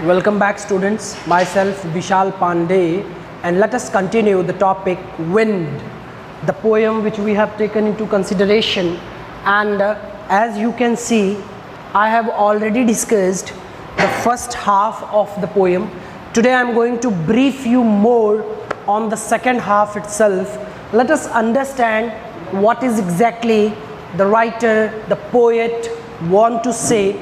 Welcome back, students. Myself Vishal Pandey, and let us continue the topic Wind, the poem which we have taken into consideration. And as you can see, I have already discussed the first half of the poem. Today I am going to brief you more on the second half itself. Let us understand what is exactly the writer, the poet want to say.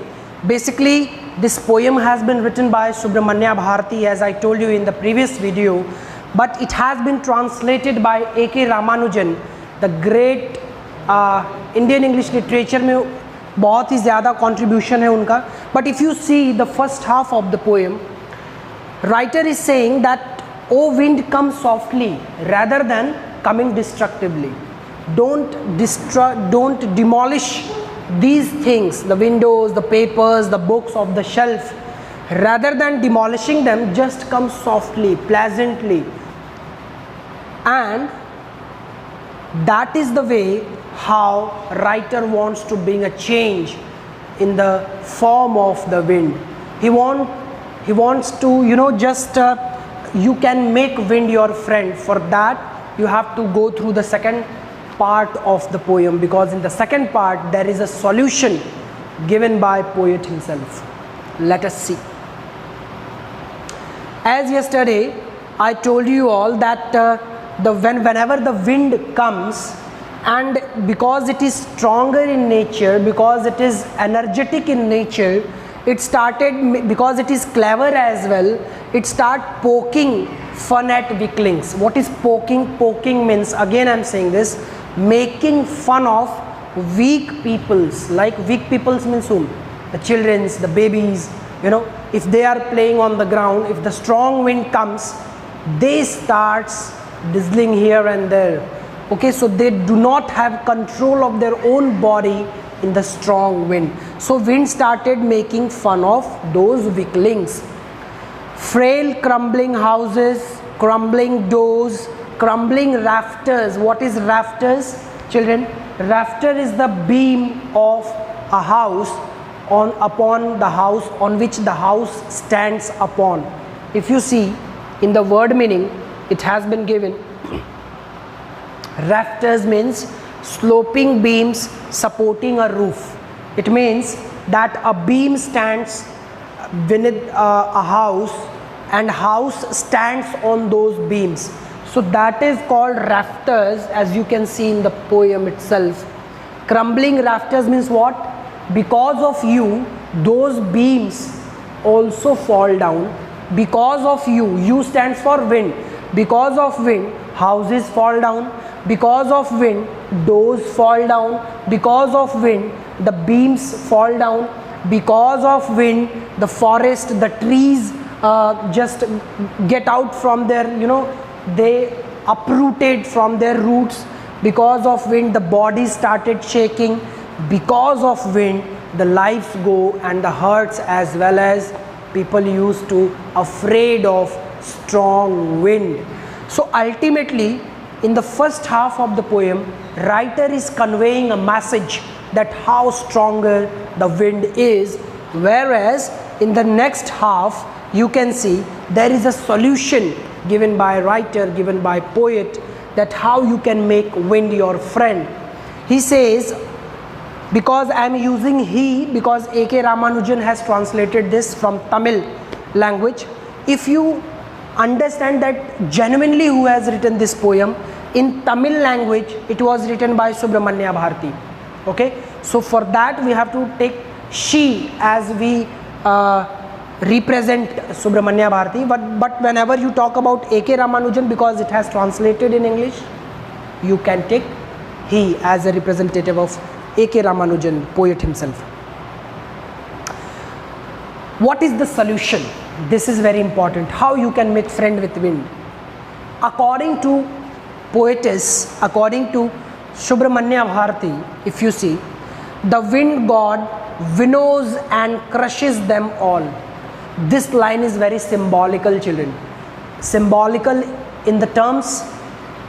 Basically, this poem has been written by Subramanya Bharati, as I told you in the previous video, but it has been translated by A.K. Ramanujan, the great Indian English literature में बहुत ही ज़्यादा contribution है उनका. But if you see the first half of the poem, writer is saying that, "O wind, come softly rather than coming destructively. Don't demolish these things, the windows, the papers, the books of the shelf. Rather than demolishing them, just come softly, pleasantly." And that is the way how writer wants to bring a change in the form of the wind. He wants to, you can make wind your friend. For that you have to go through the second part of the poem, because in the second part there is a solution given by poet himself. Let us see. As yesterday I told you all that whenever the wind comes, and because it is stronger in nature, because it is energetic in nature, it started, because it is clever as well, it start poking fun at weaklings. What is poking? Poking means, again I am saying this, making fun of weak peoples. Like weak peoples means whom? The childrens, the babies, if they are playing on the ground, if the strong wind comes, they starts drizzling here and there. Okay, so they do not have control of their own body in the strong wind. So wind started making fun of those weaklings. Frail crumbling houses, crumbling doors, crumbling rafters. What is rafters, children? Rafter is the beam of a house upon the house on which the house stands upon. If you see in the word meaning, it has been given. Rafters means sloping beams supporting a roof. It means that a beam stands beneath a house, and house stands on those beams. So that is called rafters, as you can see in the poem itself. Crumbling rafters means what? Because of you, those beams also fall down. Because of you, you stands for wind. Because of wind, houses fall down. Because of wind, doors fall down. Because of wind, the beams fall down. Because of wind, the forest, the trees just get out from their, they uprooted from their roots. Because of wind, the body started shaking. Because of wind, the lives go, and the hearts as well as people used to afraid of strong wind. So ultimately, in the first half of the poem, writer is conveying a message that how stronger the wind is, whereas in the next half you can see there is a solution given by writer, given by poet, that how you can make wind your friend. He says, because I am using he, because A.K. Ramanujan has translated this from Tamil language. If you understand that genuinely who has written this poem, in Tamil language it was written by Subramanya Bharati. Okay, so for that we have to take she as we represent Subramanya Bharati, but whenever you talk about A.K. Ramanujan, because it has translated in English, you can take he as a representative of A.K. Ramanujan, poet himself. What is the solution? This is very important. How you can make friend with wind? According to poetess, according to Subramanya Bharati, if you see, the wind god winnows and crushes them all. This line is very symbolical, children. Symbolical in the terms,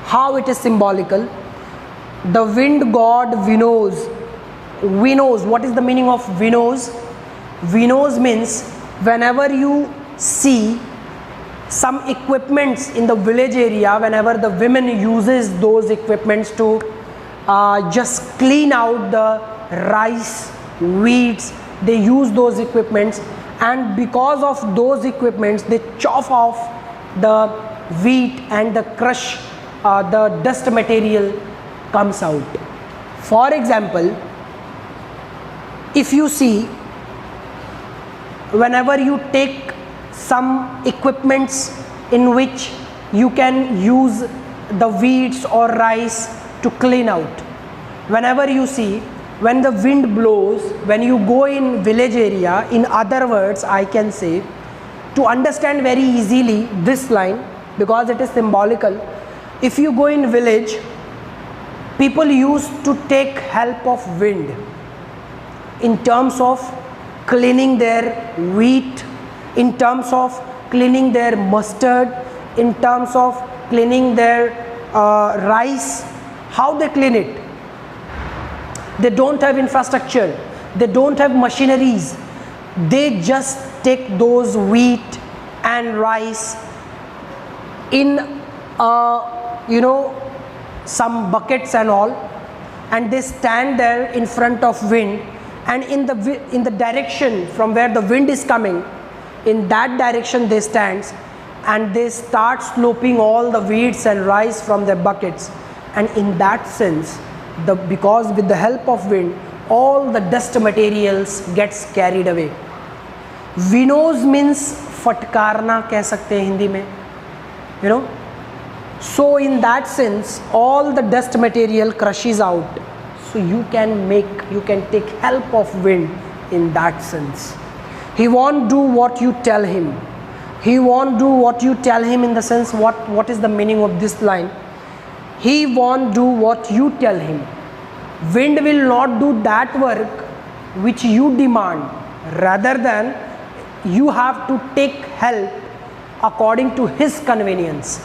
how it is symbolical? The wind god winnows. Winnows, what is the meaning of winnows? Winnows means whenever you see some equipments in the village area, whenever the women uses those equipments to just clean out the rice, wheats, they use those equipments, and because of those equipments they chop off the wheat and the crush, the dust material comes out. For example, if you see, whenever you take some equipments in which you can use the wheats or rice to clean out, whenever you see, when the wind blows, when you go in village area, in other words I can say, to understand very easily this line because it is symbolical, if you go in village, people used to take help of wind in terms of cleaning their wheat, in terms of cleaning their mustard, in terms of cleaning their rice. How they clean it? They don't have infrastructure, they don't have machineries, they just take those wheat and rice in some buckets and all, and they stand there in front of wind, and in the direction from where the wind is coming, in that direction they stand and they start sloping all the wheats and rice from their buckets, and in that sense, because with the help of wind all the dust materials gets carried away. Winnows means फटकारना कह सकते हैं हिंदी में, so in that sense all the dust material crushes out, so you can take help of wind in that sense. He won't do what you tell him. He won't do what you tell him in the sense, what is the meaning of this line? He won't do what you tell him. Wind will not do that work which you demand, rather than you have to take help according to his convenience.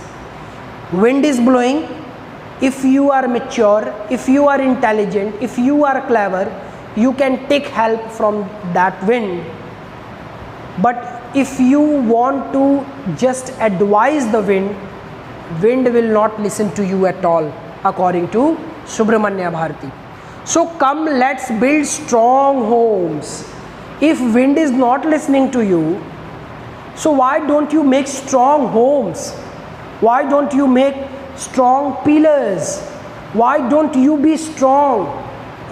Wind is blowing. If you are mature, if you are intelligent, if you are clever, you can take help from that wind. But if you want to just advise the wind, wind will not listen to you at all, according to Subramanya Bharati. So come, let's build strong homes. If wind is not listening to you, so why don't you make strong homes? Why don't you make strong pillars? Why don't you be strong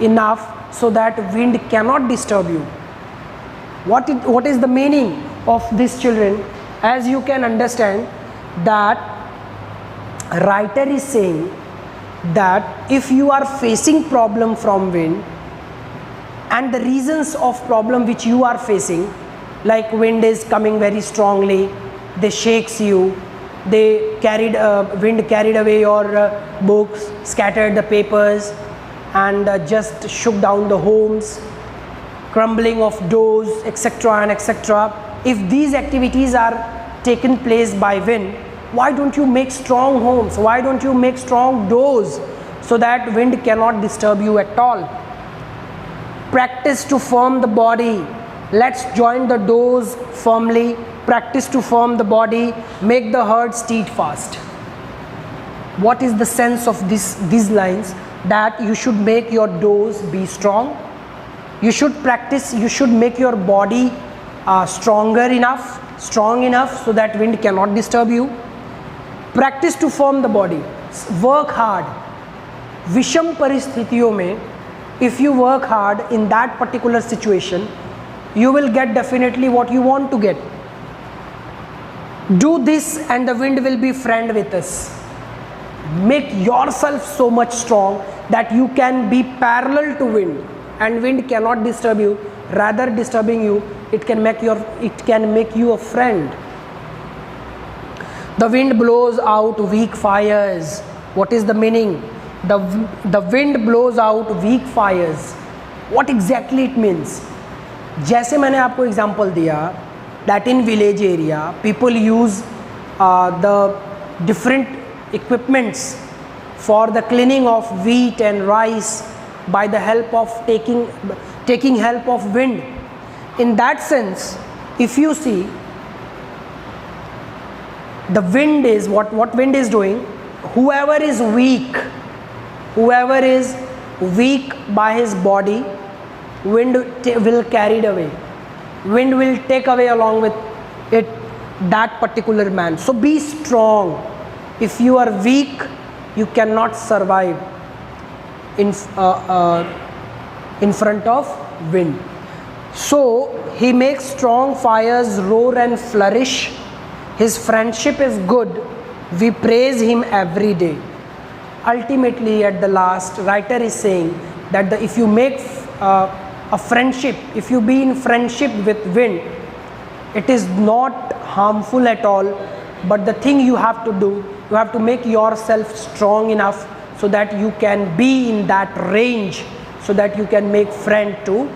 enough so that wind cannot disturb you? What is the meaning of this, children? As you can understand, that writer is saying that if you are facing problem from wind, and the reasons of problem which you are facing, like wind is coming very strongly, they shakes you, wind carried away your books, scattered the papers, and just shook down the homes, crumbling of doors, etc. and etc. If these activities are taken place by wind, why don't you make strong homes? Why don't you make strong doors so that wind cannot disturb you at all? Practice to firm the body. Let's join the doors firmly. Practice to firm the body. Make the heart steadfast. What is the sense of these lines? That you should make your doors be strong. You should practice, you should make your body strong enough so that wind cannot disturb you. Practice to firm the body. Work hard. विषम परिस्थितियों में, if you work hard in that particular situation, you will get definitely what you want to get. Do this and the wind will be friend with us. Make yourself so much strong that you can be parallel to wind, and wind cannot disturb you. Rather disturbing you, it can make you a friend. The wind blows out weak fires. What is the meaning? The wind blows out weak fires. What exactly it means? जैसे मैंने आपको example दिया that in village area people use the different equipments for the cleaning of wheat and rice by the help of taking help of wind. In that sense, if you see, the wind is what wind is doing. Whoever is weak by his body, wind will carry it away. Wind will take away along with it that particular man. So be strong. If you are weak, you cannot survive in front of wind. So he makes strong fires roar and flourish. His friendship is good. We praise him every day. Ultimately, at the last, writer is saying that if you make a friendship, if you be in friendship with wind, it is not harmful at all. But the thing you have to do, you have to make yourself strong enough so that you can be in that range, so that you can make friend to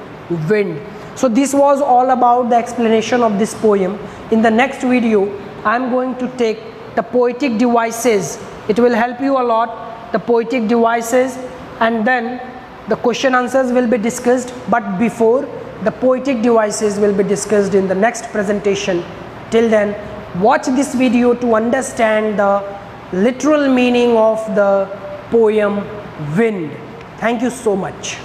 wind. So this was all about the explanation of this poem. In the next video, I am going to take the poetic devices. It will help you a lot, the poetic devices, and then the question answers will be discussed. But before, the poetic devices will be discussed in the next presentation. Till then, watch this video to understand the literal meaning of the poem Wind. Thank you so much.